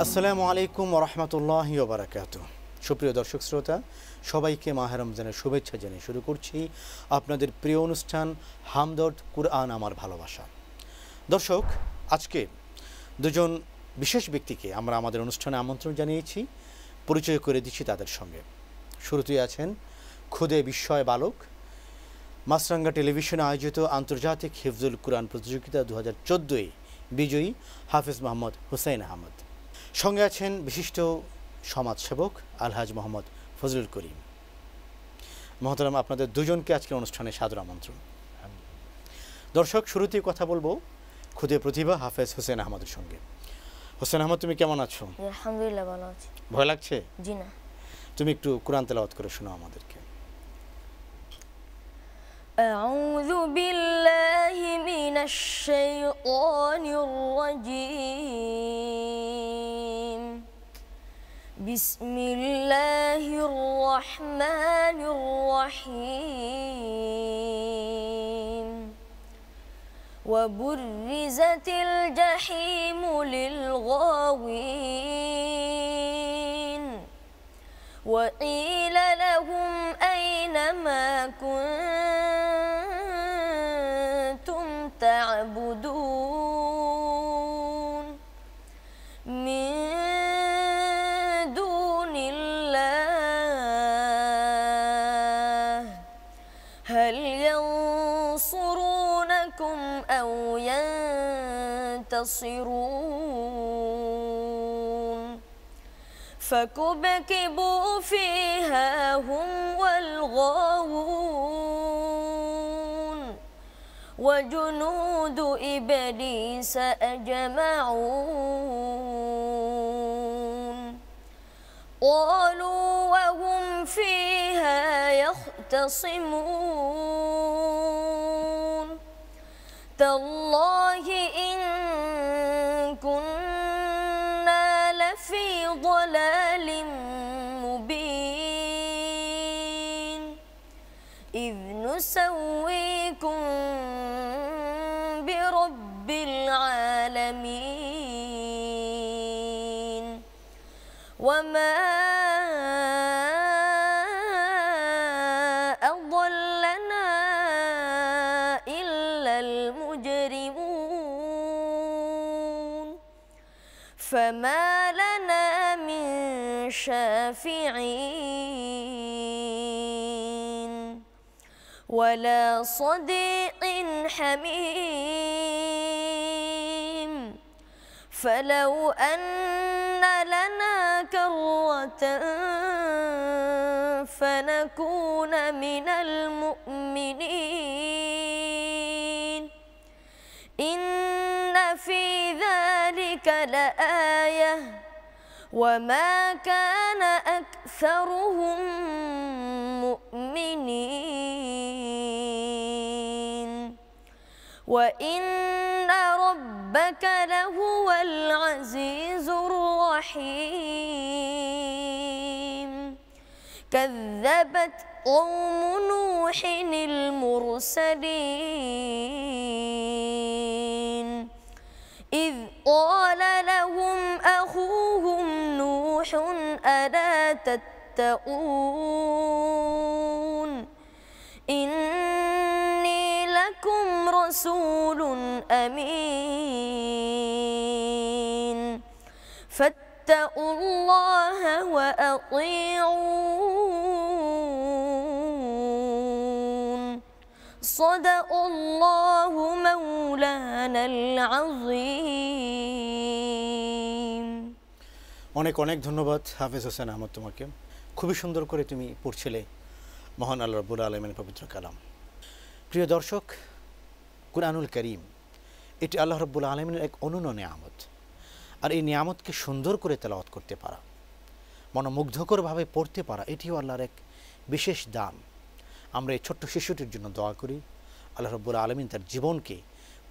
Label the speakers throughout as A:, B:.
A: আসসালামু আলাইকুম ওয়া রাহমাতুল্লাহি ওয়া বারাকাতুহু। সুপ্রিয় দর্শক শ্রোতা, সবাইকে মাহে রমজানের শুভেচ্ছা জানিয়ে শুরু করছি আপনাদের প্রিয় অনুষ্ঠান হামদর্দ কুরআন আমার ভালোবাসা। দর্শক, আজকে দুজন বিশেষ ব্যক্তিকে আমরা আমাদের অনুষ্ঠানে আমন্ত্রণ জানিয়েছি, পরিচয় করে দিচ্ছি তাদের সঙ্গে। শুরুতেই আছেন খুদে বিস্ময় বালক, মাছরাঙ্গা টেলিভিশনে আয়োজিত আন্তর্জাতিক হিফজুল কুরআন প্রতিযোগিতা 2014 বিজয়ী হাফেজ মোহাম্মদ হুসাইন আহমদ। সঙ্গে আছেন বিশিষ্ট সমাজসেবক আলহাজ মোহাম্মদ ফজলুল করিম। মহতারাম, আপনাদের দুজনকে আজকের অনুষ্ঠানে সাদর আমন্ত্রণ। দর্শক, শুরুতেই কথা বলবো খুদে প্রতিভা হাফেজ হুসাইন আহমদের সঙ্গে। হুসাইন আহমদ, তুমি কেমন আছো?
B: আলহামদুলিল্লাহ, ভালো আছি।
A: ভয় লাগছে?
B: জি না।
A: তুমি একটু কুরআন তেলাওয়াত করে শোনাও আমাদেরকে।
B: أعوذ بالله من الشيطان الرجيم. بسم الله الرحمن الرحيم. وبرزت الجحيم للغاوين وقيل لهم أين ما كنتم تعبدون من دون الله هل ينصرونكم أو ينتصرون فكبكبوا فيها هم والغاوون وجنود إبليس أجمعون قالوا وهم فيها يختصمون تالله إن كنا لفي ضلال مبين إذ نسويكم برب العالمين وما أضلنا إلا المجرمون فما لنا من شافعين ولا صديق حميم فلو أن لنا كرة فنكون من المؤمنين إن في ذلك لآية وما كان أكثرهم مؤمنين وإن ربك لهو العزيز الرحيم كذبت قوم نوح المرسلين إذ قال لهم أخوهم نوح ألا تتقون إني لكم رسول أمين فاتقوا الله وأطيعون صدق الله مولانا العظيم.
A: অনেক অনেক ধন্যবাদ হাফেজ হোসেন আহমদ তোমাকে। খুবই সুন্দর করে তুমি পড়ছিলে মহান আল্লাহ রাব্বুল আলামিনের পবিত্র কালাম। প্রিয় দর্শক, কুরআনুল কারীম এটি আল্লাহ রাব্বুল আলামিনের এক অনন্য নিয়ামত। আর এই নিয়ামতকে সুন্দর করে তেলাওয়াত করতে পারা, মনোমুগ্ধকরভাবে পড়তে পারা, এটিও আল্লাহর এক বিশেষ দান। আমরা এই ছোট্ট শিশুটির জন্য দোয়া করি, আল্লাহ রাব্বুল আলামিন তার জীবনকে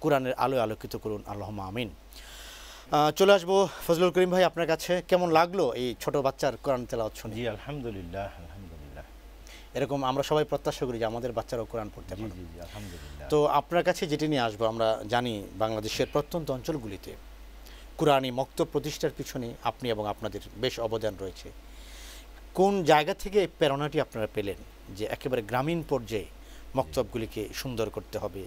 A: কোরআনের আলোয় আলোকিত করুন, আল্লাহুম্মা আমিন। চলে আসবো ফজলুল করিম ভাই, আপনার কাছে কেমন লাগলো এই ছোট বাচ্চার কোরআন তেলাওয়াত শুনে?
C: জি আলহামদুলিল্লাহ, আলহামদুলিল্লাহ।
A: এরকম আমরা সবাই প্রত্যাশা করি যে আমাদের বাচ্চারাও কোরআন পড়তে
C: জি
A: পারে।
C: জি জি, আলহামদুলিল্লাহ।
A: তো আপনার কাছে যেটি নিয়ে আসবো, আমরা জানি বাংলাদেশের প্রত্যন্ত অঞ্চলগুলিতে কুরআনি মক্তব প্রতিষ্ঠার পিছনে আপনি এবং আপনাদের বেশ অবদান রয়েছে। কোন জায়গা থেকে এই প্রেরণাটি আপনারা পেলেন যে একেবারে গ্রামীণ পর্যায়ে মক্তবগুলিকে সুন্দর করতে হবে,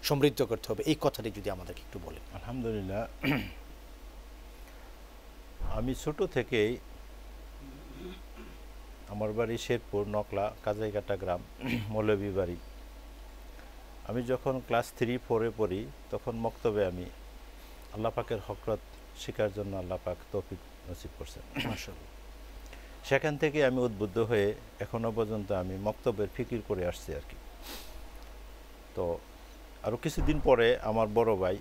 A: সমৃদ্ধ করতে হবে, এই কথাটি যদি আমাদেরকে একটু বলেন।
C: আলহামদুলিল্লাহ, আমি ছোট থেকেই, আমার বাড়ি শেরপুর নকলা কাজাইঘাটা গ্রাম, মৌলভী বাড়ি। আমি যখন ক্লাস 3-4-এ পড়ি তখন মক্তবে আমি আল্লাহ পাকের হকরত শেখার জন্য আল্লাহ পাক তৌফিক নসিব করছেন।
A: মাশাআল্লাহ।
C: সেখান থেকে আমি উদ্বুদ্ধ হয়ে এখনো পর্যন্ত আমি মক্তবের ফিকির করে আসছি আর কি। তো আরও কিছুদিন পরে আমার বড় ভাই,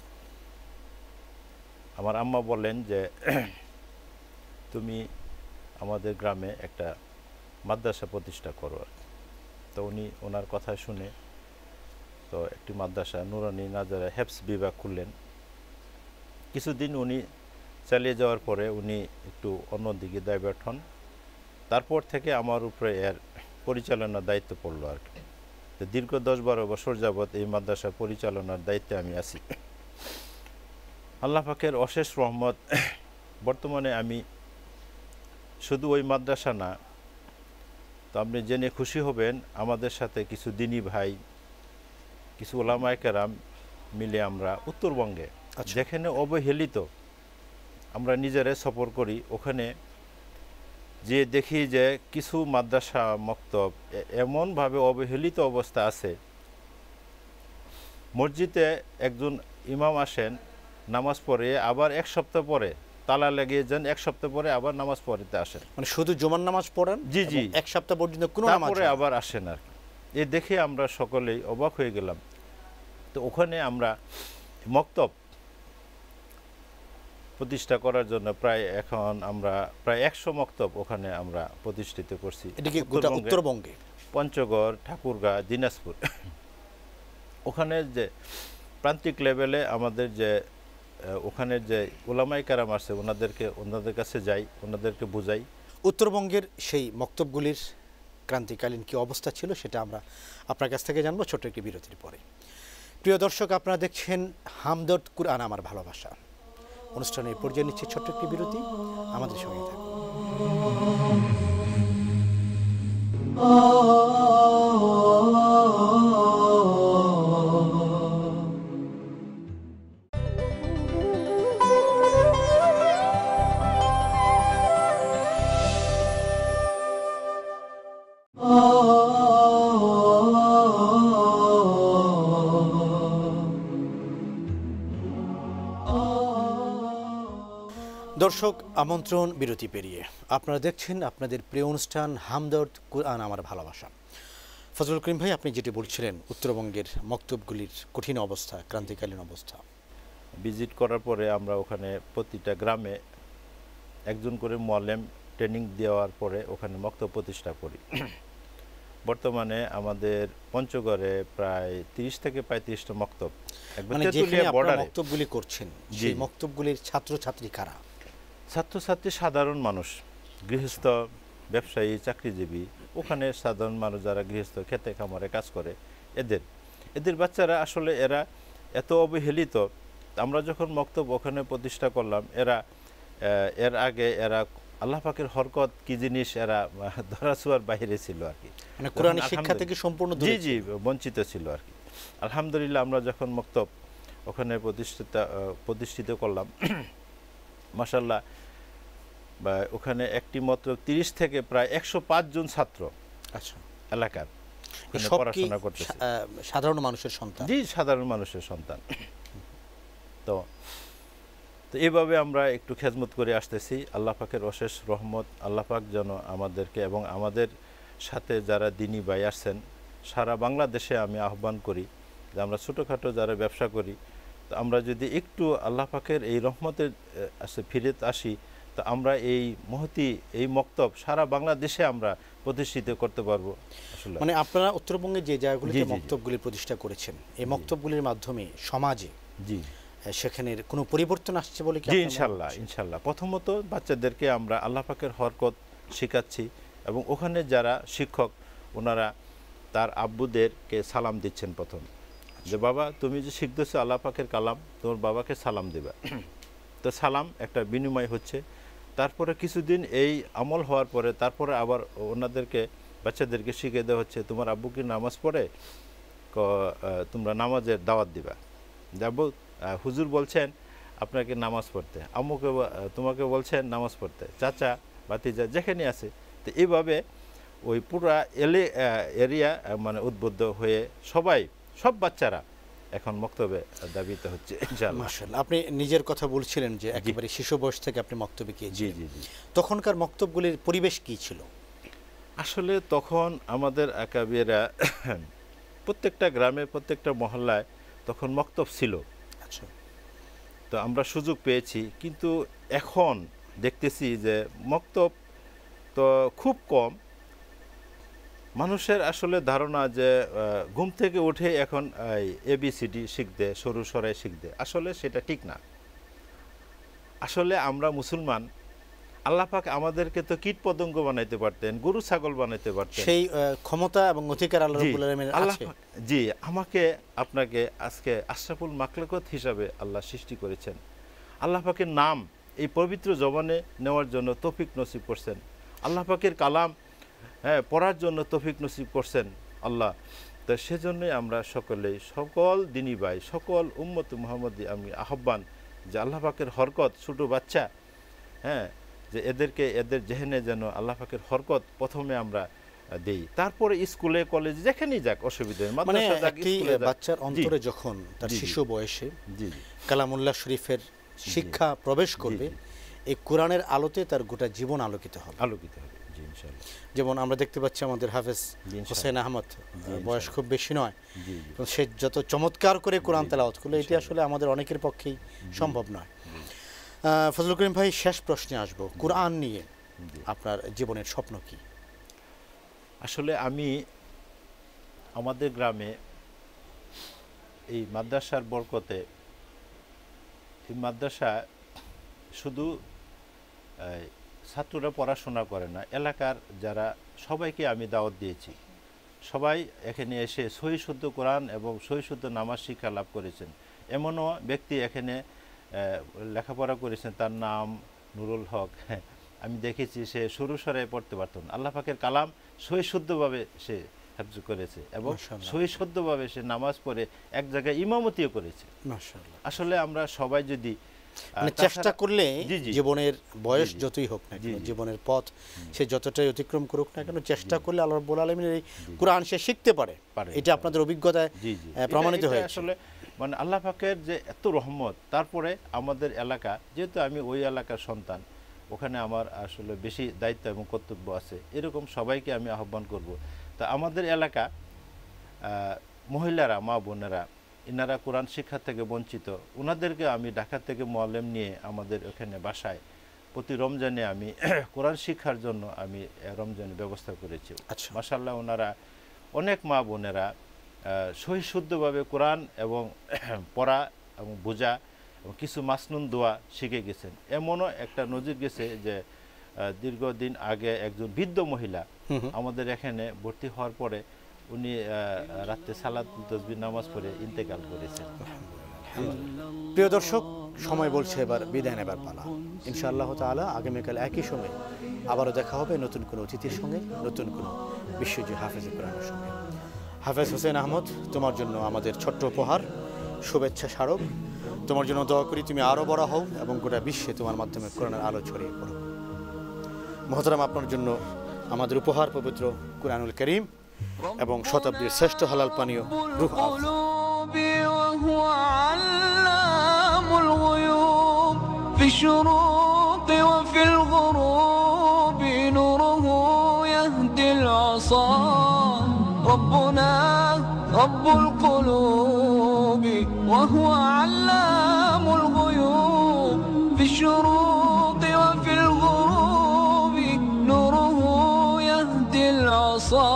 C: আমার আম্মা বললেন যে তুমি আমাদের গ্রামে একটা মাদ্রাসা প্রতিষ্ঠা করো আর কি। তো উনি ওনার কথা শুনে তো একটি মাদ্রাসা নুরানি নাজারা হেফস বিভাগ খুললেন। কিছুদিন উনি চালিয়ে যাওয়ার পরে উনি একটু অন্যদিকে ডাইভার্ট হন। তারপর থেকে আমার উপরে এর পরিচালনার দায়িত্ব পড়লো আর কি। তো দীর্ঘ 10-12 বছর যাবৎ এই মাদ্রাসা পরিচালনার দায়িত্বে আমি আছি। আল্লাহ পাকের অশেষ রহমত, বর্তমানে আমি শুধু ওই মাদ্রাসা না, তো আপনি জেনে খুশি হবেন আমাদের সাথে কিছু দিনী ভাই, কিছু ওলামায়ে কেরাম মিলে আমরা উত্তরবঙ্গে যেখানে অবহেলিত, আমরা নিজেরা সফর করি, ওখানে যে দেখি যে কিছু মাদ্রাসা মক্তব এমনভাবে অবহেলিত অবস্থা আছে। মসজিদে একজন ইমাম আসেন, নামাজ পড়ে আবার এক সপ্তাহ পরে তালা লাগিয়ে যান, এক সপ্তাহ পরে আবার নামাজ পড়তে আসেন,
A: মানে শুধু জুমার নামাজ পড়েন,
C: জি জি,
A: এক সপ্তাহ পর্যন্ত কোনো নামাজ
C: তারপরে আবার আসেন আর কি। এ দেখে আমরা সকলেই অবাক হয়ে গেলাম। তো ওখানে আমরা মক্তব প্রতিষ্ঠা করার জন্য এখন আমরা প্রায় 100 মক্তব ওখানে আমরা প্রতিষ্ঠিত করছি।
A: এদিকে গোটা উত্তরবঙ্গে,
C: পঞ্চগড়, ঠাকুরগাঁ, দিনাজপুর, ওখানে যে প্রান্তিক লেভেলে আমাদের যে ওখানে যে ওলামায়ে কেরাম আছে ওনাদের কাছে যাই, ওনাদেরকে বুঝাই।
A: উত্তরবঙ্গের সেই মক্তবগুলির ক্রান্তিকালীন কি অবস্থা ছিল সেটা আমরা আপনার কাছ থেকে জানবো ছোট্ট একটি বিরতির পরে। প্রিয় দর্শক, আপনারা দেখছেন হামদর্দ কুরআন আমার ভালোবাসা অনুষ্ঠানের পর্যায়ে নিচ্ছে ছোট্ট একটি বিরতি, আমাদের সঙ্গে থাকুন। দর্শক, আমন্ত্রণ বিরতি পেরিয়ে আপনারা দেখছেন আপনাদের প্রিয় অনুষ্ঠান হামদর্দ কুরআন আমার ভালোবাসা। ফজলুল করিম ভাই, আপনি যেটি বলছিলেন উত্তরবঙ্গের মক্তবগুলির কঠিন অবস্থা, ক্রান্তিকালীন অবস্থা।
C: ভিজিট করার পরে আমরা ওখানে প্রতিটা গ্রামে একজন করে মুআল্লিম ট্রেনিং দেওয়ার পরে ওখানে মক্তব প্রতিষ্ঠা করি। বর্তমানে আমাদের পঞ্চগড়ে প্রায় 30 থেকে 35টা মক্তব,
A: মানে যেখানে আপনারা মক্তবগুলি করছেন সেই মক্তবগুলির ছাত্রছাত্রী কারা?
C: ছাত্রছাত্রী সাধারণ মানুষ, গৃহস্থ, ব্যবসায়ী, চাকরিজীবী, ওখানে সাধারণ মানুষ যারা গৃহস্থ খেতে খামারে কাজ করে, এদের বাচ্চারা আসলে এরা এত অবহেলিত। আমরা যখন মক্তব ওখানে প্রতিষ্ঠা করলাম, এর আগে এরা আল্লাহ পাকের হরকত কি জিনিস এরা ধরাছোঁয়ার বাইরে ছিল আর কি,
A: মানে কোরআনী শিক্ষা থেকে সম্পূর্ণ
C: জি জি বঞ্চিত ছিল আর কি। আলহামদুলিল্লাহ, আমরা যখন মক্তব ওখানে প্রতিষ্ঠিত করলাম, মাশাআল্লাহ, বা ওখানে একটি মাত্র 30 থেকে প্রায় 105 জন ছাত্র
A: আচ্ছা
C: এলাকার পড়াশোনা করতেছে।
A: সাধারণ মানুষের সন্তান?
C: জি, সাধারণ মানুষের সন্তান। তো এইভাবে আমরা একটু খেদমত করে আসতেছি। আল্লাহ পাকের অশেষ রহমত, আল্লাহ পাক যেন আমাদেরকে এবং আমাদের সাথে যারা দিনী ভাই আসছেন সারা বাংলাদেশে আমি আহ্বান করি যে আমরা ছোটোখাটো যারা ব্যবসা করি, তো আমরা যদি একটু আল্লাহ পাকের এই রহমতের ফিরে আসি, তো আমরা এই মহতি এই মক্তব সারা বাংলাদেশে আমরা প্রতিষ্ঠিত করতে পারবো। আসলে
A: মানে আপনারা উত্তরবঙ্গে যে জায়গাগুলিতে মক্তবগুলি প্রতিষ্ঠা করেছেন, এই মক্তবগুলির মাধ্যমে সমাজে
C: জি
A: সেখানের কোনো পরিবর্তন আসছে বলে কি?
C: জি, ইনশাল্লাহ ইনশাল্লাহ। প্রথমত বাচ্চাদেরকে আমরা আল্লাহ পাকের হরকত শেখাচ্ছি এবং ওখানে যারা শিক্ষক ওনারা তার আব্বুদেরকে সালাম দিচ্ছেন প্রথম, যে বাবা তুমি যে শিখতেছো আল্লাহ পাকের কালাম, তোমার বাবাকে সালাম দেবা। তো সালাম একটা বিনিময় হচ্ছে। তারপরে কিছুদিন এই আমল হওয়ার পরে তারপরে আবার ওনাদেরকে বাচ্চাদেরকে শিখিয়ে দেওয়া হচ্ছে, তোমার আব্বু কি নামাজ পড়ে, তোমরা নামাজের দাওয়াত দিবা। আব্বু হুজুর বলছেন আপনাকে নামাজ পড়তে, আম্মুকে তোমাকে বলছেন নামাজ পড়তে, চাচা ভাতিজা যেখানে আছে। তো এইভাবে ওই পুরা এরিয়া মানে উদ্বুদ্ধ হয়ে সব বাচ্চারা এখন মক্তবে দাবিত হচ্ছে ইনশাআল্লাহ।
A: মাশাআল্লাহ। আপনি নিজের কথা বলছিলেন যে একেবারে শিশু বয়স থেকে আপনি মক্তবে
C: জি
A: গিয়েছিলেন।
C: জি জি।
A: তখনকার মক্তবগুলির পরিবেশ কি ছিল?
C: আসলে তখন আমাদের আকাবিরা প্রত্যেকটা গ্রামে প্রত্যেকটা মহল্লায় তখন মক্তব ছিল।
A: আচ্ছা।
C: তো আমরা সুযোগ পেয়েছি, কিন্তু এখন দেখতেছি যে মক্তব তো খুব কম। মানুষের আসলে ধারণা যে ঘুম থেকে উঠে এখন ABCD শিখতে, সরু সরাই শিখতে, আসলে সেটা ঠিক না। আসলে আমরা মুসলমান, আল্লাহ পাক আমাদেরকে তো কীট পতঙ্গ বানাইতে পারতেন, গরু ছাগল বানাইতে পারতেন।
A: সেই ক্ষমতা এবং অধিকার আল্লাহ
C: জি,
A: রাব্বুল আলামিনের
C: আল্লাহ
A: আছে।
C: পাক, জি, আমাকে আপনাকে আজকে আশরাফুল মাখলুকাত হিসাবে আল্লাহ সৃষ্টি করেছেন। আল্লাহ পাকের নাম এই পবিত্র জবানে নেওয়ার জন্য তৌফিক নসিব করছেন। আল্লাহ পাকের কালাম পড়ার জন্য তৌফিক নসিব করছেন আল্লাহ। তো সেজন্যই আমরা সকলেই, সকল দিনী ভাই, সকল উম্মত মুহাম্মদী আমি আহ্বান যে আল্লাহ পাকের হরকত, ছোট বাচ্চা, যে এদেরকে এদের জেহেনে যেন আল্লাহ পাকের হরকত প্রথমে আমরা দেই, তারপরে স্কুলে কলেজে যেখানেই যাক অসুবিধা নেই।
A: মানে একটি বাচ্চার অন্তরে যখন তার
C: জি, জি।
A: শিশু বয়সে
C: জি
A: কালামুল্লাহ শরীফের শিক্ষা প্রবেশ করবে, এই কোরআনের আলোতে তার গোটা জীবন আলোকিত হবে।
C: আলোকিত হবে, জি ইনশাআল্লাহ।
A: যেমন আমরা দেখতে পাচ্ছি আমাদের হাফেজ
C: ইনশাআল্লাহ।
A: হোসেন আহমদ, বয়স খুব বেশি নয়,
C: জি জি
A: তো সে যত চমৎকার করে কোরআন তেলাওয়াত করলো, এটি আসলে আমাদের অনেকের পক্ষেই সম্ভব নয়। ফজলুল করিম ভাই, শেষ প্রশ্নে আসব, কোরআন নিয়ে আপনার জীবনের স্বপ্ন কি?
C: আসলে আমি আমাদের গ্রামে এই মাদ্রাসার বরকতে, এই মাদ্রাসা শুধু ছাত্ররা পড়াশোনা করে না, এলাকার যারা সবাইকে আমি দাওয়াত দিয়েছি। সবাই এখানে এসে সহি শুদ্ধ কোরআন এবং সহি শুদ্ধ নামাজ শিক্ষা লাভ করেছেন। এমনও ব্যক্তি এখানে লেখাপড়া করেছেন, তার নাম নুরুল হক। আমি দেখেছি সে সরু সরাই পড়তে পারত না, আল্লাহ পাকের কালাম সহি শুদ্ধভাবে সে হেফজ করেছে এবং সহি শুদ্ধভাবে সে নামাজ পড়ে এক জায়গায় ইমামতিও করেছে।
A: মাশাআল্লাহ।
C: আসলে আমরা সবাই যদি
A: চেষ্টা করলে
C: জি, জি।
A: জীবনের বয়স
C: জি, জি।
A: যতই হোক না
C: জি,
A: কেন,
C: জি।
A: জীবনের পথ সে যতটাই অতিক্রম করুক না কেন, চেষ্টা করলে আল্লাহ রাব্বুল আলামিনের এই কোরআন সে শিখতে পারে। এটা আপনাদের অভিজ্ঞতায়
C: জি জি
A: প্রমাণিত
C: এটা
A: হয়েছে।
C: আসলে মানে আল্লাহ পাকের যে এত রহমত। তারপরে আমাদের এলাকা, যেহেতু আমি ওই এলাকার সন্তান, ওখানে আমার আসলে বেশি দায়িত্ব এবং কর্তব্য আছে, এরকম সবাইকে আমি আহ্বান করব। তা আমাদের এলাকা মহিলারা, মা বোনেরা, ইনারা কোরআন শিক্ষা থেকে বঞ্চিত, ওনাদেরকে আমি ঢাকা থেকে মুআল্লিম নিয়ে আমাদের ওখানে বাসায় প্রতি রমজানে আমি কোরআন শিক্ষার জন্য আমি রমজানের ব্যবস্থা করেছি।
A: আচ্ছা।
C: মাশাআল্লাহ, ওনারা অনেক মা বোনেরা সহি শুদ্ধভাবে কোরআন এবং পড়া এবং বোঝা এবং কিছু মাসনুন দোয়া শিখে গেছেন। এমনও একটা নজির গেছে যে দীর্ঘদিন আগে একজন বৃদ্ধ মহিলা আমাদের এখানে ভর্তি হওয়ার পরে উনি রাতে সালাত তাসবিহ নামাজ পড়ে ইন্তেকাল করেছেন।
A: প্রিয় দর্শক, সময় বলছে এবার বিদায় নেবার পালা। ইনশাআল্লাহ তাআলা আগামীকাল একই সময় আবারও দেখা হবে নতুন কোনো অতিথির সঙ্গে, নতুন কোনো বিশ্বজয়ী হাফেজ কোরআনের সঙ্গে। হাফেজ হোসেন আহমদ, তোমার জন্য আমাদের ছোট্ট উপহার, শুভেচ্ছা স্মারক। তোমার জন্য দোয়া করি তুমি আরও বড় হও এবং গোটা বিশ্বে তোমার মাধ্যমে কোরআনের আলো ছড়িয়ে পড়ো। মহতারাম, আপনার জন্য আমাদের উপহার পবিত্র কুরআনুল কারীম এবং শতাব্দীর শ্রেষ্ঠ হালাল পানীয় রূহ আফজ।
D: وهو علام الغيوب في الشروق وفي الغروب نوره يهدي العصا ربنا رب القلوب وهو علام الغيوب في الشروق وفي الغروب نوره يهدي العصا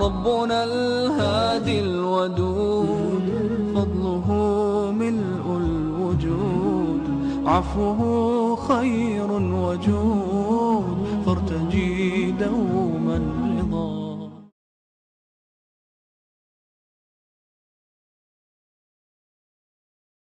D: ربنا الهادي الودود فضله ملء الوجود عفوه خير وجود فارتجي دوما